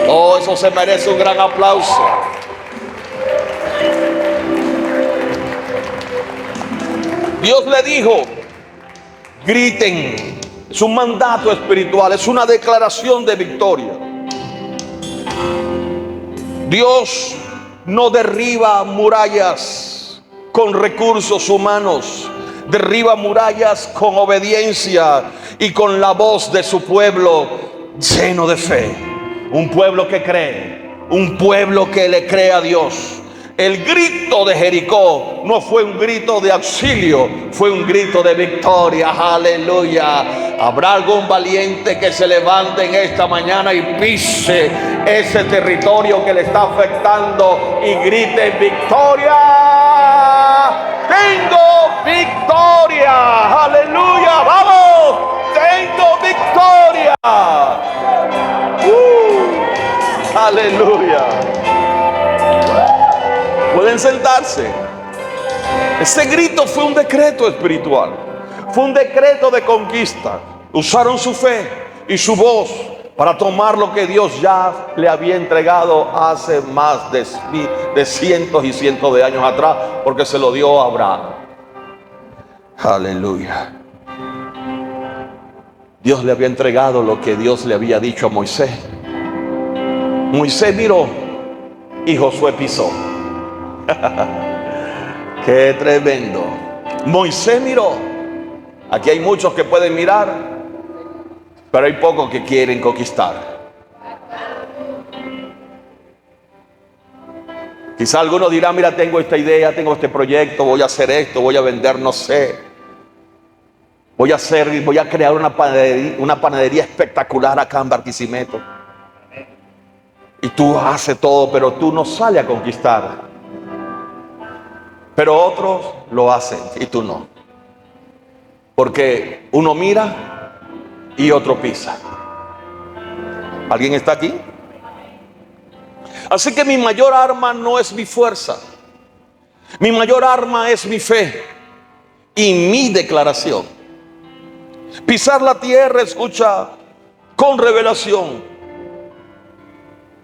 A: Oh, eso se merece un gran aplauso. Dios le dijo: griten. Es un mandato espiritual, es una declaración de victoria. Dios no derriba murallas con recursos humanos, derriba murallas con obediencia y con la voz de su pueblo lleno de fe. Un pueblo que cree, un pueblo que le cree a Dios. El grito de Jericó no fue un grito de auxilio, fue un grito de victoria. Aleluya. ¿Habrá algún valiente que se levante en esta mañana y pise ese territorio que le está afectando y grite: victoria? Tengo victoria. Aleluya. Vamos. Tengo victoria. Aleluya. Pueden sentarse. Ese grito fue un decreto espiritual, fue un decreto de conquista. Usaron su fe y su voz para tomar lo que Dios ya le había entregado hace más de cientos y cientos de años atrás, porque se lo dio a Abraham. Aleluya. Dios le había entregado lo que Dios le había dicho a Moisés. Moisés miró y Josué pisó. Qué tremendo. Moisés miró Aquí hay muchos que pueden mirar, pero hay pocos que quieren conquistar. Quizá alguno dirá, mira, tengo esta idea, tengo este proyecto, voy a hacer esto, voy a vender, no sé. Voy a crear una panadería espectacular acá en Barquisimeto. Y tú haces todo, pero tú no sales a conquistar. Pero otros lo hacen y tú no. Porque uno mira y otro pisa. ¿Alguien está aquí? Así que mi mayor arma no es mi fuerza. Mi mayor arma es mi fe y mi declaración. Pisar la tierra, escucha, con revelación,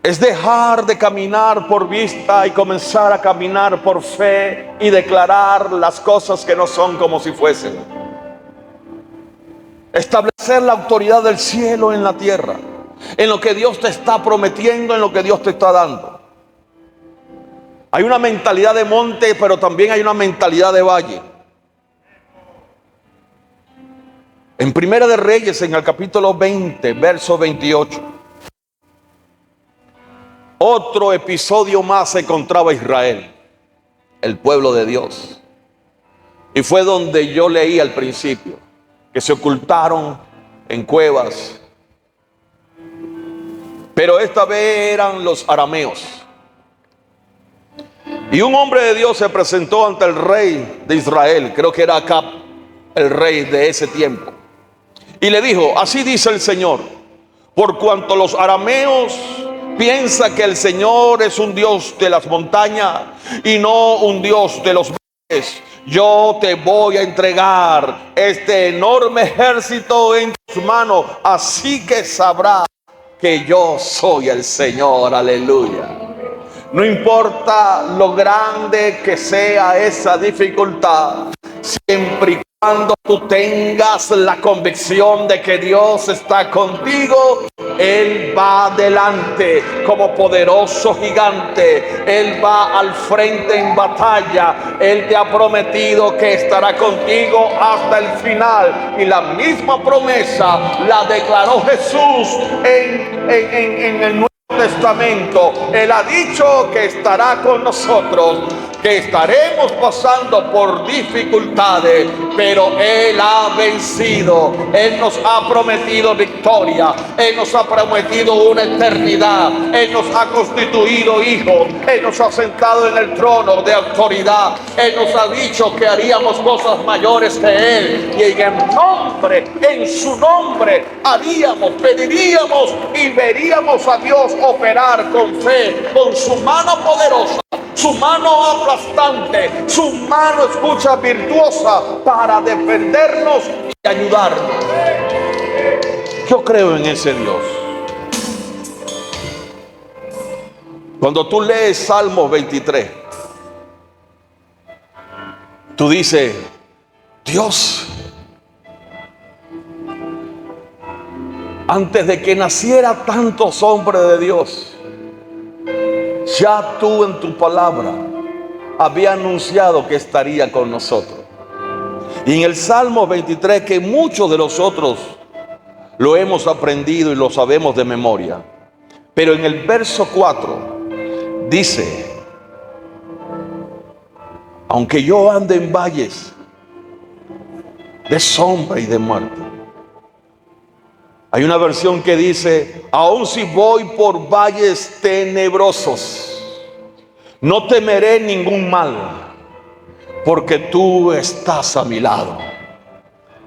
A: es dejar de caminar por vista y comenzar a caminar por fe y declarar las cosas que no son como si fuesen. Establecer la autoridad del cielo en la tierra, en lo que Dios te está prometiendo, en lo que Dios te está dando. Hay una mentalidad de monte, pero también hay una mentalidad de valle. En Primera de Reyes, en el capítulo 20, verso 28, otro episodio más se encontraba Israel, el pueblo de Dios. Y fue donde yo leí al principio, que se ocultaron en cuevas. Pero esta vez eran los arameos. Y un hombre de Dios se presentó ante el rey de Israel, creo que era Acab, el rey de ese tiempo. Y le dijo, así dice el Señor, por cuanto los arameos piensan que el Señor es un Dios de las montañas y no un Dios de los valles, yo te voy a entregar este enorme ejército en tus manos, así que sabrás que yo soy el Señor. Aleluya. No importa lo grande que sea esa dificultad, siempre y cuando tú tengas la convicción de que Dios está contigo, Él va adelante como poderoso gigante. Él va al frente en batalla. Él te ha prometido que estará contigo hasta el final. Y la misma promesa la declaró Jesús en el Nuevo Testamento. Él ha dicho que estará con nosotros, que estaremos pasando por dificultades, pero Él ha vencido. Él nos ha prometido victoria. Él nos ha prometido una eternidad. Él nos ha constituido hijos. Él nos ha sentado en el trono de autoridad. Él nos ha dicho que haríamos cosas mayores que Él, y en su nombre haríamos, pediríamos y veríamos a Dios operar con fe, con su mano poderosa, su mano aplastante, su mano, escucha, virtuosa, para defendernos y ayudarnos. Yo creo en ese Dios. Cuando tú lees Salmo 23, tú dices, Dios, antes de que naciera tantos hombres de Dios, ya tú en tu palabra había anunciado que estaría con nosotros. Y en el Salmo 23, que muchos de nosotros lo hemos aprendido y lo sabemos de memoria, pero en el verso 4 dice, aunque yo ande en valles de sombra y de muerte. Hay una versión que dice, aun si voy por valles tenebrosos, no temeré ningún mal, porque tú estás a mi lado.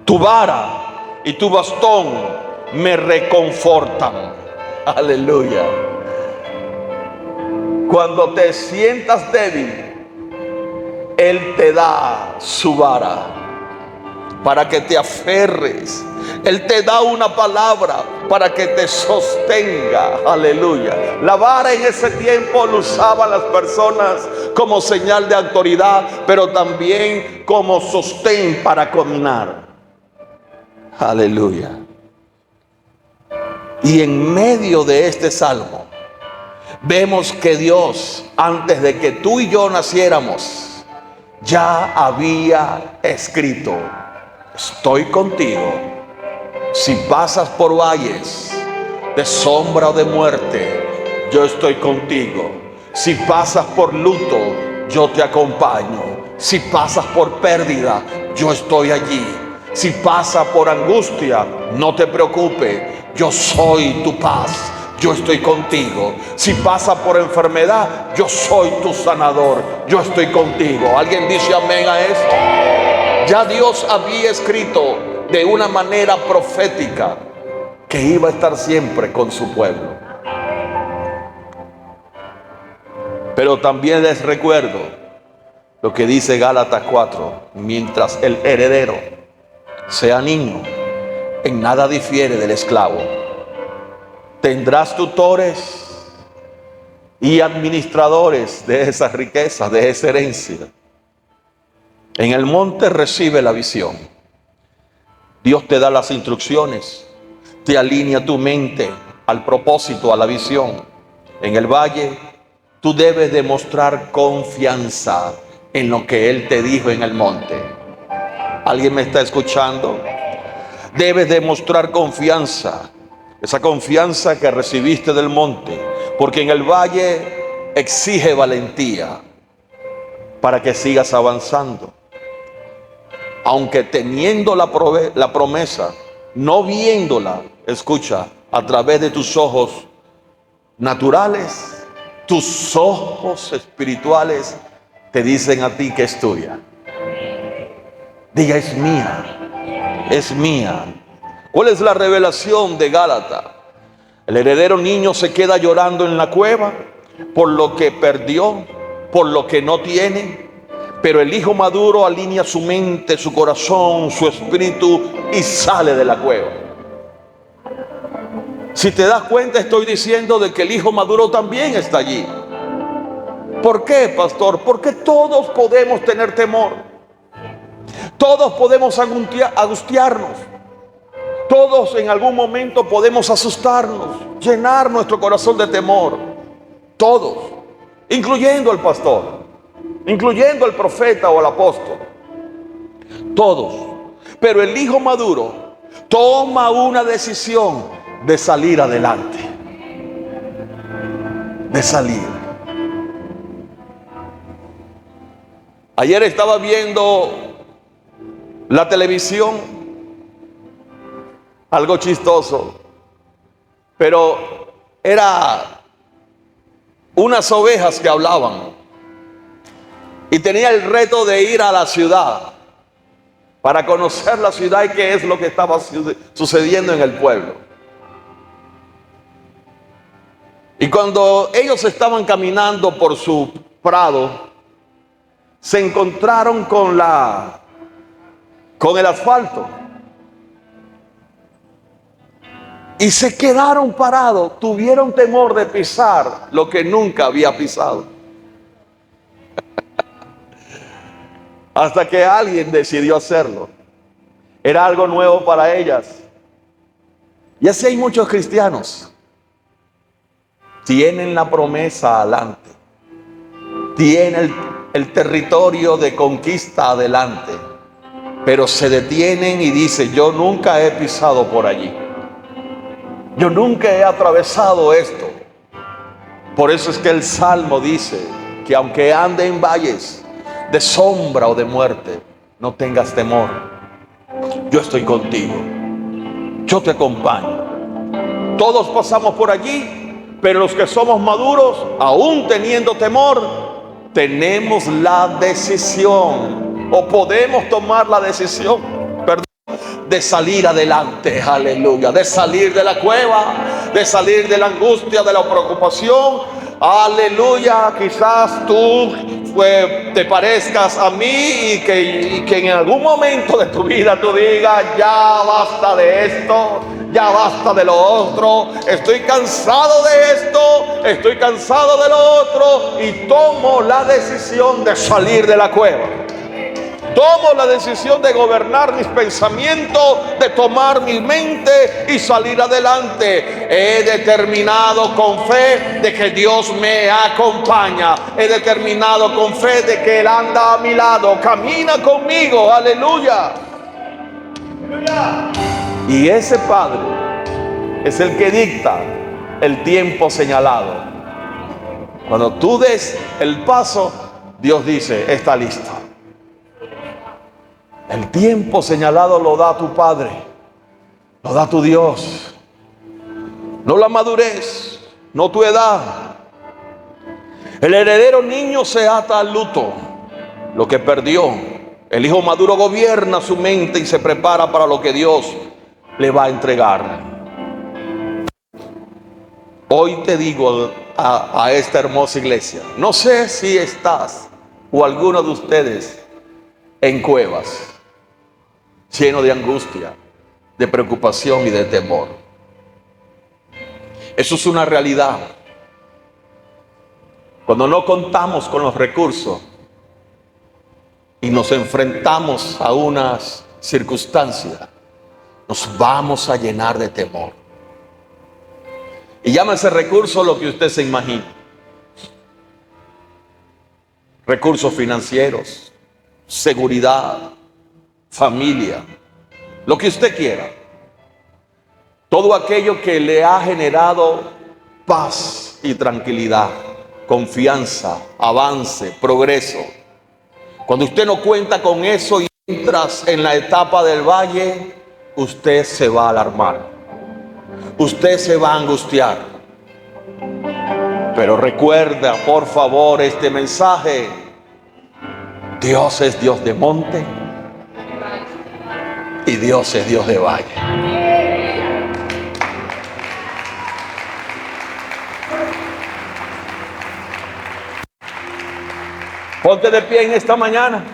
A: Tu vara y tu bastón me reconfortan. Aleluya. Cuando te sientas débil, Él te da su vara para que te aferres. Él te da una palabra para que te sostenga. Aleluya. La vara en ese tiempo lo usaban las personas como señal de autoridad, pero también como sostén para caminar. Aleluya. Y en medio de este salmo vemos que Dios, antes de que tú y yo naciéramos, ya había escrito, estoy contigo. Si pasas por valles de sombra o de muerte, yo estoy contigo. Si pasas por luto, yo te acompaño. Si pasas por pérdida, yo estoy allí. Si pasas por angustia, no te preocupes, yo soy tu paz. Yo estoy contigo. Si pasa por enfermedad, yo soy tu sanador. Yo estoy contigo. ¿Alguien dice amén a esto? Ya Dios había escrito de una manera profética que iba a estar siempre con su pueblo. Pero también les recuerdo lo que dice Gálatas 4. Mientras el heredero sea niño, en nada difiere del esclavo. Tendrás tutores y administradores de esas riquezas, de esa herencia. En el monte recibe la visión. Dios te da las instrucciones, te alinea tu mente al propósito, a la visión. En el valle, tú debes demostrar confianza en lo que Él te dijo en el monte. ¿Alguien me está escuchando? Debes demostrar confianza. Esa confianza que recibiste del monte, porque en el valle exige valentía para que sigas avanzando. Aunque teniendo la promesa, no viéndola, escucha, a través de tus ojos naturales, tus ojos espirituales te dicen a ti que es tuya. Diga, es mía, es mía. ¿Cuál es la revelación de Gálatas? El heredero niño se queda llorando en la cueva por lo que perdió, por lo que no tiene. Pero el hijo maduro alinea su mente, su corazón, su espíritu y sale de la cueva. Si te das cuenta, estoy diciendo de que el hijo maduro también está allí. ¿Por qué, pastor? Porque todos podemos tener temor. Todos podemos angustiarnos. Todos en algún momento podemos asustarnos, llenar nuestro corazón de temor. Todos, incluyendo al pastor, incluyendo al profeta o al apóstol. Todos. Pero el hijo maduro toma una decisión de salir adelante. De salir. Ayer estaba viendo la televisión. Algo chistoso, pero era unas ovejas que hablaban y tenía el reto de ir a la ciudad para conocer la ciudad y qué es lo que estaba sucediendo en el pueblo. Y cuando ellos estaban caminando por su prado, se encontraron con el asfalto. Y se quedaron parados, tuvieron temor de pisar lo que nunca había pisado. Hasta que alguien decidió hacerlo. Era algo nuevo para ellas. Y así hay muchos cristianos. Tienen la promesa adelante. Tienen el territorio de conquista adelante. Pero se detienen y dicen, yo nunca he pisado por allí. Yo nunca he atravesado esto. Por eso es que el Salmo dice que aunque ande en valles de sombra o de muerte, no tengas temor. Yo estoy contigo. Yo te acompaño. Todos pasamos por allí, pero los que somos maduros, aún teniendo temor, tenemos la decisión, o podemos tomar la decisión, de salir adelante, aleluya, de salir de la cueva, de salir de la angustia, de la preocupación, aleluya. Quizás tú te parezcas a mí y que en algún momento de tu vida tú digas, ya basta de esto, ya basta de lo otro, estoy cansado de esto, estoy cansado de lo otro, y tomo la decisión de salir de la cueva. Tomo la decisión de gobernar mis pensamientos, de tomar mi mente y salir adelante. He determinado con fe de que Dios me acompaña. He determinado con fe de que Él anda a mi lado, camina conmigo, aleluya. Y ese Padre es el que dicta el tiempo señalado. Cuando tú des el paso, Dios dice, está listo. El tiempo señalado lo da tu Padre, lo da tu Dios. No la madurez, no tu edad. El heredero niño se ata al luto, lo que perdió. El hijo maduro gobierna su mente y se prepara para lo que Dios le va a entregar. Hoy te digo a esta hermosa iglesia, no sé si estás o alguno de ustedes en cuevas, lleno de angustia, de preocupación y de temor. Eso es una realidad. Cuando no contamos con los recursos y nos enfrentamos a unas circunstancias, nos vamos a llenar de temor. Y llámese recurso lo que usted se imagine. Recursos financieros, seguridad, familia, lo que usted quiera. Todo aquello que le ha generado paz y tranquilidad, confianza, avance, progreso. Cuando usted no cuenta con eso y entras en la etapa del valle, usted se va a alarmar. Usted se va a angustiar. Pero recuerda, por favor, este mensaje. Dios es Dios de monte y Dios es Dios de valle. Ponte de pie en esta mañana.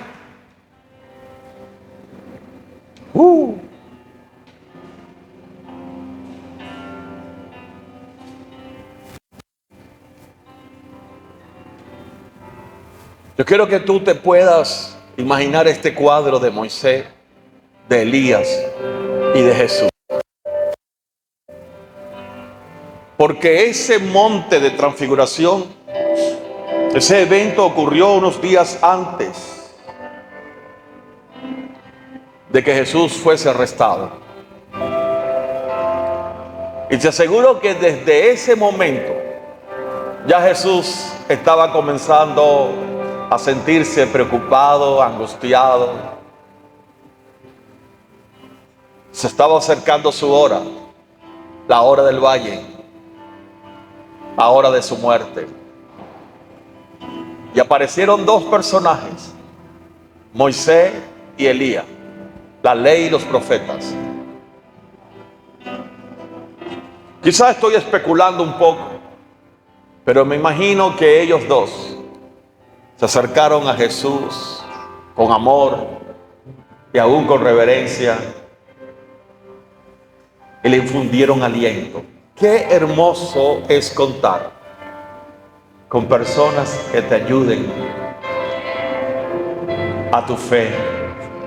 A: Yo quiero que tú te puedas imaginar este cuadro de Moisés, de Elías y de Jesús. Porque ese monte de transfiguración, ese evento ocurrió unos días antes de que Jesús fuese arrestado. Y te aseguro que desde ese momento ya Jesús estaba comenzando a sentirse preocupado, angustiado. Se estaba acercando su hora, la hora del valle, la hora de su muerte. Y aparecieron dos personajes, Moisés y Elías, la ley y los profetas. Quizás estoy especulando un poco, pero me imagino que ellos dos se acercaron a Jesús con amor y aún con reverencia y le infundieron aliento. Qué hermoso es contar con personas que te ayuden a tu fe,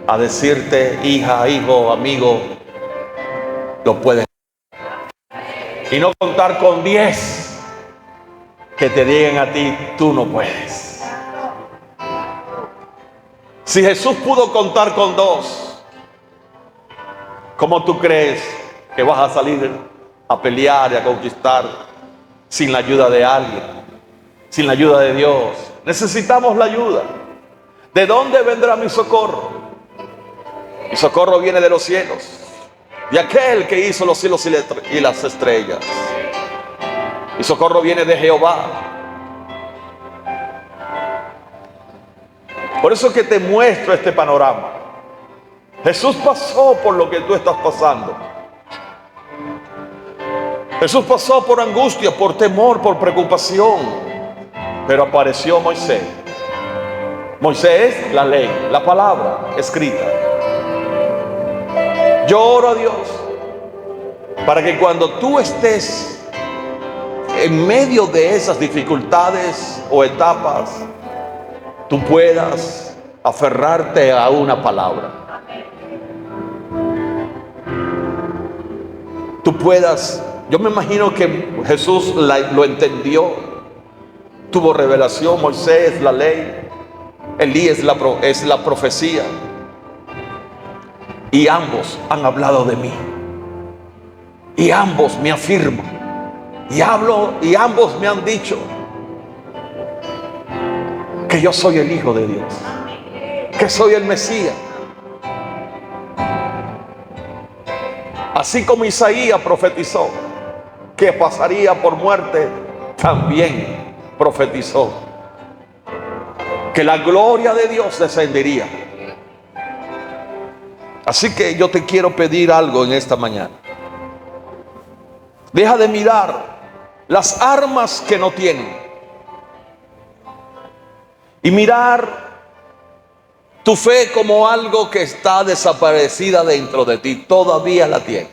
A: a decirte, hija, hijo, amigo, lo puedes. Y no contar con 10 que te digan a ti, tú no puedes. Si Jesús pudo contar con 2, ¿cómo tú crees que vas a salir a pelear y a conquistar sin la ayuda de alguien, sin la ayuda de Dios? Necesitamos la ayuda. ¿De dónde vendrá mi socorro? Mi socorro viene de los cielos, de aquel que hizo los cielos y las estrellas. Mi socorro viene de Jehová. Por eso es que te muestro este panorama. Jesús pasó por lo que tú estás pasando. Jesús pasó por angustia, por temor, por preocupación. Pero apareció Moisés. Moisés es la ley, la palabra escrita. Yo oro a Dios para que cuando tú estés en medio de esas dificultades o etapas, tú puedas aferrarte a una palabra. Tú puedas, yo me imagino que Jesús lo entendió, tuvo revelación. Moisés es la ley, Elías es la profecía. y ambos han hablado de mí. Y ambos me afirman. Y ambos me han dicho que yo soy el Hijo de Dios, que soy el Mesías. Así como Isaías profetizó que pasaría por muerte, también profetizó que la gloria de Dios descendería. Así que yo te quiero pedir algo en esta mañana. Deja de mirar las armas que no tienen y mirar tu fe como algo que está desaparecida dentro de ti. Todavía la tiene,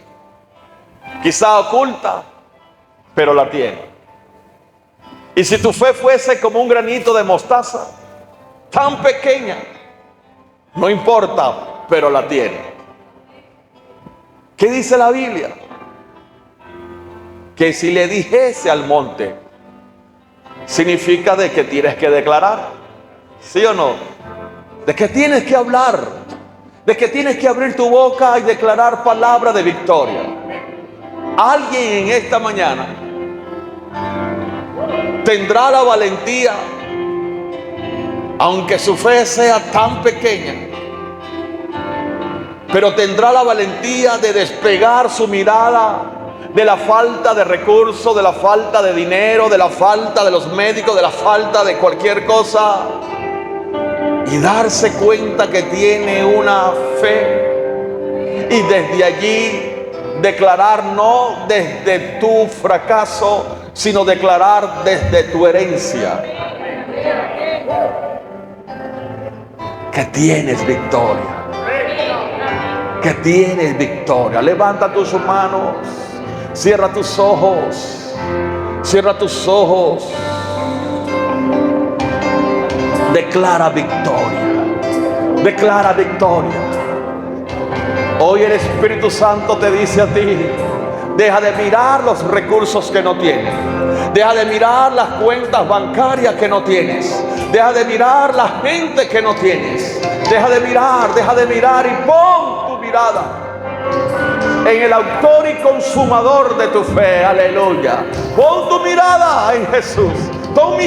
A: quizá oculta, pero la tiene. Y si tu fe fuese como un granito de mostaza, tan pequeña, no importa, pero la tiene. ¿Qué dice la Biblia? Que si le dijese al monte, significa de que tienes que declarar, ¿sí o no? De que tienes que hablar, de que tienes que abrir tu boca y declarar palabra de victoria. Alguien en esta mañana tendrá la valentía, aunque su fe sea tan pequeña, pero tendrá la valentía de despegar su mirada de la falta de recursos, de la falta de dinero, de la falta de los médicos, de la falta de cualquier cosa, y darse cuenta que tiene una fe, y desde allí declarar, no desde tu fracaso, sino declarar desde tu herencia que tienes victoria, que tienes victoria. Levanta tus manos, cierra tus ojos, cierra tus ojos. Declara victoria, declara victoria. Hoy el Espíritu Santo te dice a ti: deja de mirar los recursos que no tienes, deja de mirar las cuentas bancarias que no tienes, deja de mirar la gente que no tienes, deja de mirar y pon tu mirada en el autor y consumador de tu fe. Aleluya. Pon tu mirada en Jesús. Pon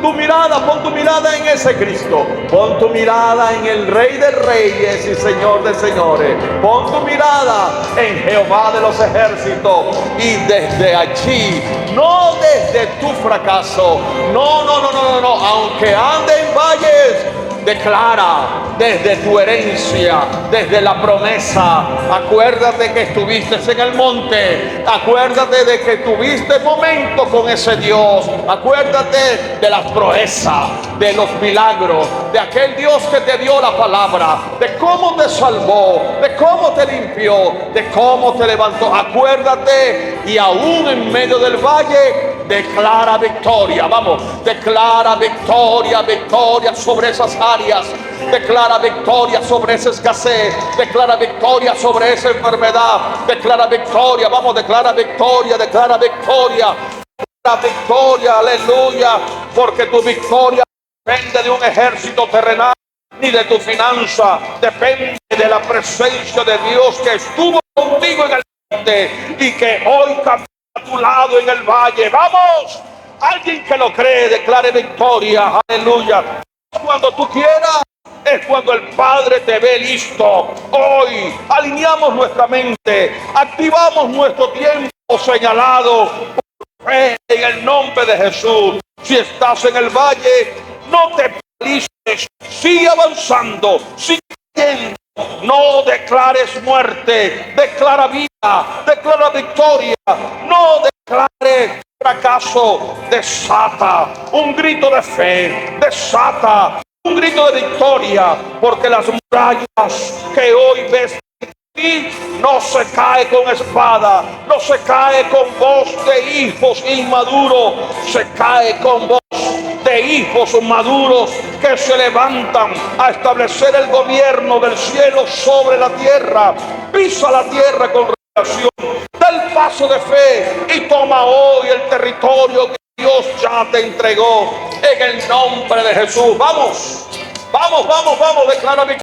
A: tu mirada en ese Cristo. Pon tu mirada en el Rey de Reyes y Señor de Señores. Pon tu mirada en Jehová de los ejércitos. Y desde allí, no desde tu fracaso, no, aunque ande en valles, declara desde tu herencia, desde la promesa. Acuérdate que estuviste en el monte, acuérdate de que tuviste momento con ese Dios, acuérdate de las proezas, de los milagros, de aquel Dios que te dio la palabra, de cómo te salvó, de cómo te limpió, de cómo te levantó. Acuérdate, y aún en medio del valle, declara victoria. Vamos, declara victoria, victoria sobre esas áreas. Declara victoria sobre esa escasez. Declara victoria sobre esa enfermedad. Declara victoria. Vamos, declara victoria, declara victoria. Declara victoria, aleluya. Porque tu victoria no depende de un ejército terrenal ni de tu finanza. Depende de la presencia de Dios que estuvo contigo en el monte y que hoy camina a tu lado en el valle. Vamos, alguien que lo cree, declare victoria, aleluya. Cuando tú quieras, es cuando el Padre te ve listo. Hoy alineamos nuestra mente, activamos nuestro tiempo señalado por fe en el nombre de Jesús. Si estás en el valle, no te paralices, sigue avanzando, sigue yendo. No declares muerte, declara vida, declara victoria. No declares fracaso, desata un grito de fe, desata un grito de victoria, porque las murallas que hoy ves y no se cae con espada, no se cae con voz de hijos inmaduros, se cae con voz de hijos maduros que se levantan a establecer el gobierno del cielo sobre la tierra. Pisa la tierra con revelación, da el paso de fe y toma hoy el territorio que Dios ya te entregó en el nombre de Jesús. Vamos, declara victoria.